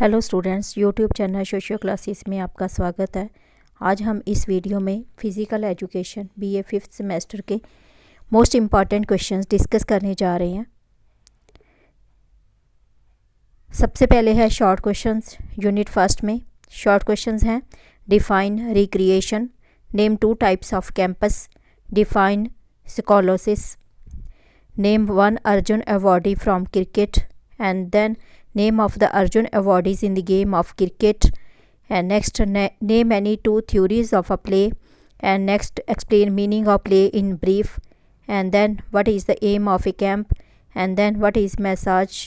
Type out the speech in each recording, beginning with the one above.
Hello students, YouTube channel socio classes में आपका स्वागत है। आज हम इस वीडियो में physical education BA 5th semester के मोस्ट इम्पॉर्टेंट क्वेश्चंस डिस्कस करने जा रहे हैं। सबसे पहले है शॉर्ट क्वेश्चंस। यूनिट फर्स्ट में शॉर्ट क्वेश्चंस हैं: define recreation, name 2 types of camps, define scoliosis, name 1 Arjun awardee from cricket, and then name of the Arjun awardees in the game of cricket, and next name any 2 theories of a play, and next explain meaning of play in brief, and then what is the aim of a camp, and then what is massage,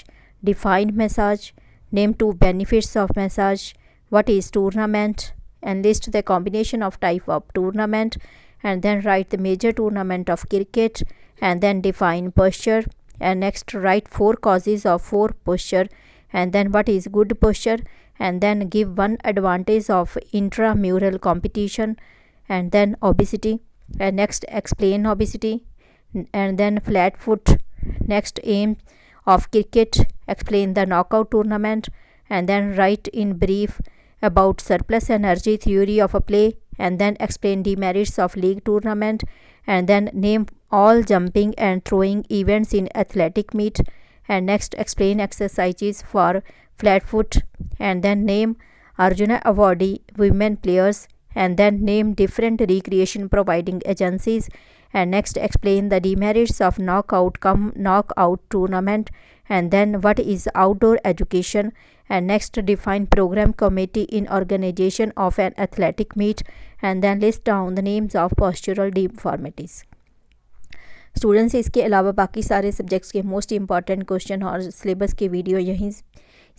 define massage, name 2 benefits of massage, what is tournament, and list the combination of type of tournament, and then write the major tournament of cricket, and then define posture, and next write 4 causes of poor posture, and then what is good posture, and then give 1 advantage of intramural competition, and then obesity, and next explain obesity, and then flat foot, next aim of cricket, explain the knockout tournament, and then write in brief about surplus energy theory of a play, and then explain demerits of league tournament, and then name all jumping and throwing events in athletic meet, and next explain exercises for flat foot, and then name Arjuna awardee women players, and then name different recreation providing agencies, and next explain the demerits of knockout tournament, and then what is outdoor education, and next define program committee in organization of an athletic meet, and then list down the names of postural deformities. Students, इसके अलावा बाकी सारे subjects के most important question और syllabus के video यहीं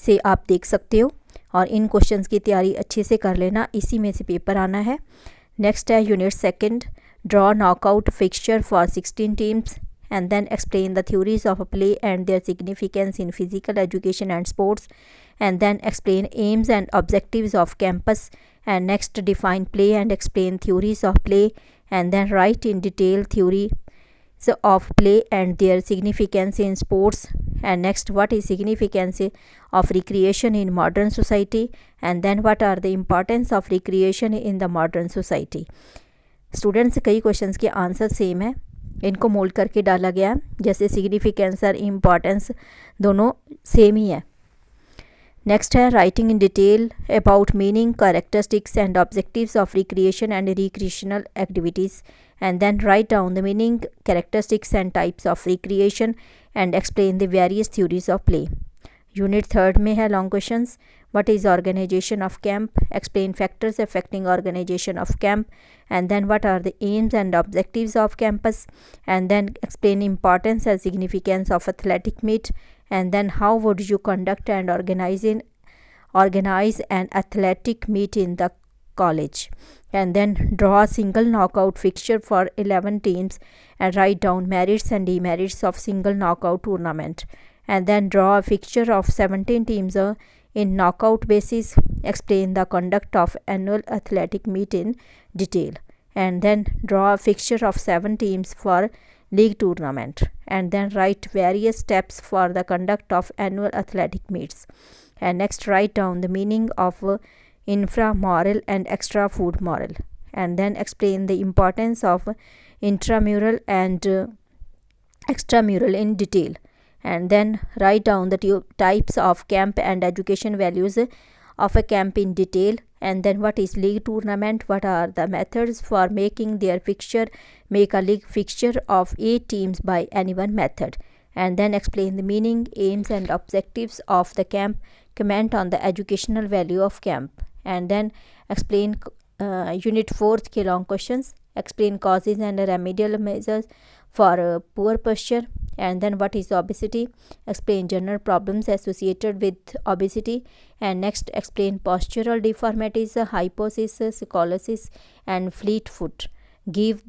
से आप देख सकते हो, और इन क्वेश्चंस की तैयारी अच्छे से कर लेना, इसी में से पेपर आना है। नेक्स्ट है unit second, draw knockout fixture for 16 teams, and then explain the theories of a play and their significance in physical education and sports, and then explain aims and objectives of campus, and next define play and explain theories of play, and then write in detail theories of play and their significance in sports, and next what is significance of recreation in modern society, and then what are the importance of recreation in the modern society. Students, कई questions के answer same है, इनको mould करके डाला गया है, जैसे significance और इम्पॉर्टेंस दोनों सेम ही है। नेक्स्ट है writing in detail about meaning, characteristics and objectives of recreation and recreational activities, and then write down the meaning, characteristics and types of recreation, and explain the various theories of play. Unit third में है long questions, what is organization of camp, explain factors affecting organization of camp, and then what are the aims and objectives of campus, and then explain importance and significance of athletic meet, and then how would you conduct and organize an athletic meet in the college, and then draw a single knockout fixture for 11 teams and write down merits and demerits of single knockout tournament, and then draw a fixture of 17 teams in knockout basis, explain the conduct of annual athletic meet in detail, and then draw a fixture of 7 teams for league tournament, and then write various steps for the conduct of annual athletic meets, and next write down the meaning of inframural and extra food moral, and then explain the importance of intramural and extramural in detail, and then write down the types of camp and education values of a camp in detail, and then what is league tournament, what are the methods for making their fixture, make a league fixture of 8 teams by any one method, and then explain the meaning, aims and objectives of the camp, comment on the educational value of camp, and then explain unit 4th के long questions, explain causes and remedial measures for poor posture, and then what is obesity, explain general problems associated with obesity, and next explain postural deformities, hyposis, scoliosis and fleet foot, give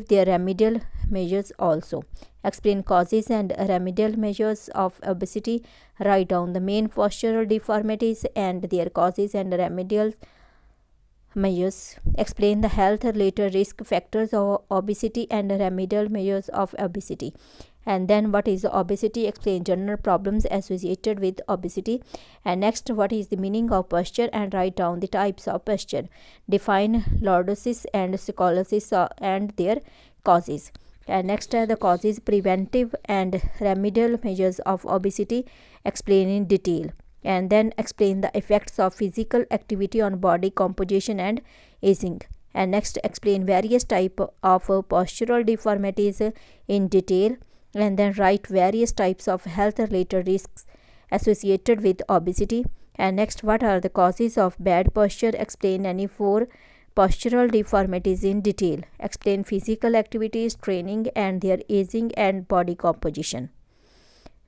their remedial measures also, explain causes and remedial measures of obesity, write down the main postural deformities and their causes and remedial measures, explain the health related risk factors of obesity and remedial measures of obesity, And then what is obesity, explain general problems associated with obesity. And next, what is the meaning of posture, and write down the types of posture. Define lordosis and scoliosis and their causes. And next are the causes, preventive and remedial measures of obesity, explain in detail. And then explain the effects of physical activity on body composition and aging. And next, explain various type of postural deformities in detail. And then write various types of health related risks associated with obesity. And next, what are the causes of bad posture, explain any 4 postural deformities in detail. Explain physical activities, training and their aging and body composition.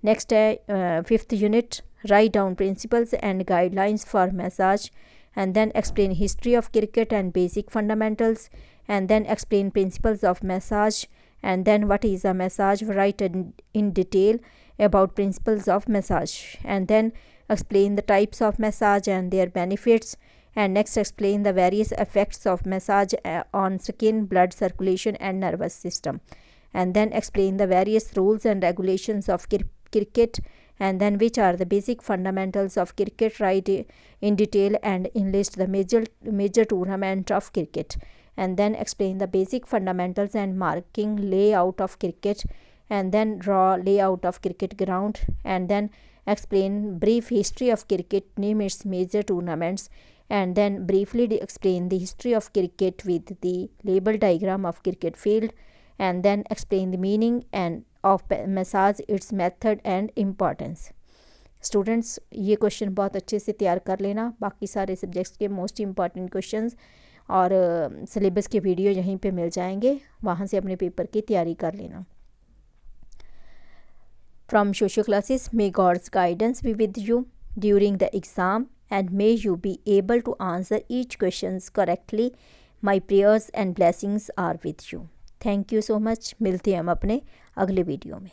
Next, 5th unit, write down principles and guidelines for massage. And then explain history of cricket and basic fundamentals. And then explain principles of massage. And then what is a massage, write in detail about principles of massage. And then explain the types of massage and their benefits. And next, explain the various effects of massage on skin, blood circulation and nervous system. And then explain the various rules and regulations of cricket. And then which are the basic fundamentals of cricket, write in detail and enlist the major tournament of cricket. And then explain the basic fundamentals and marking layout of cricket. And then draw layout of cricket ground. And then explain brief history of cricket, name its major tournaments. And then briefly explain the history of cricket with the label diagram of cricket field. And then explain the meaning and of massage, its method and importance. Students, ये question बहुत अच्छे से तैयार कर लेना। बाकी सारे subjects के मोस्ट इम्पॉर्टेंट क्वेश्चंस और सिलेबस के वीडियो यहीं पे मिल जाएंगे, वहाँ से अपने पेपर की तैयारी कर लेना। फ्रॉम सोशो classes, may God's guidance be with you during the exam and may you be able to answer each questions correctly. My prayers and blessings are with you. Thank you so much. मिलते हैं हम अपने अगले video में।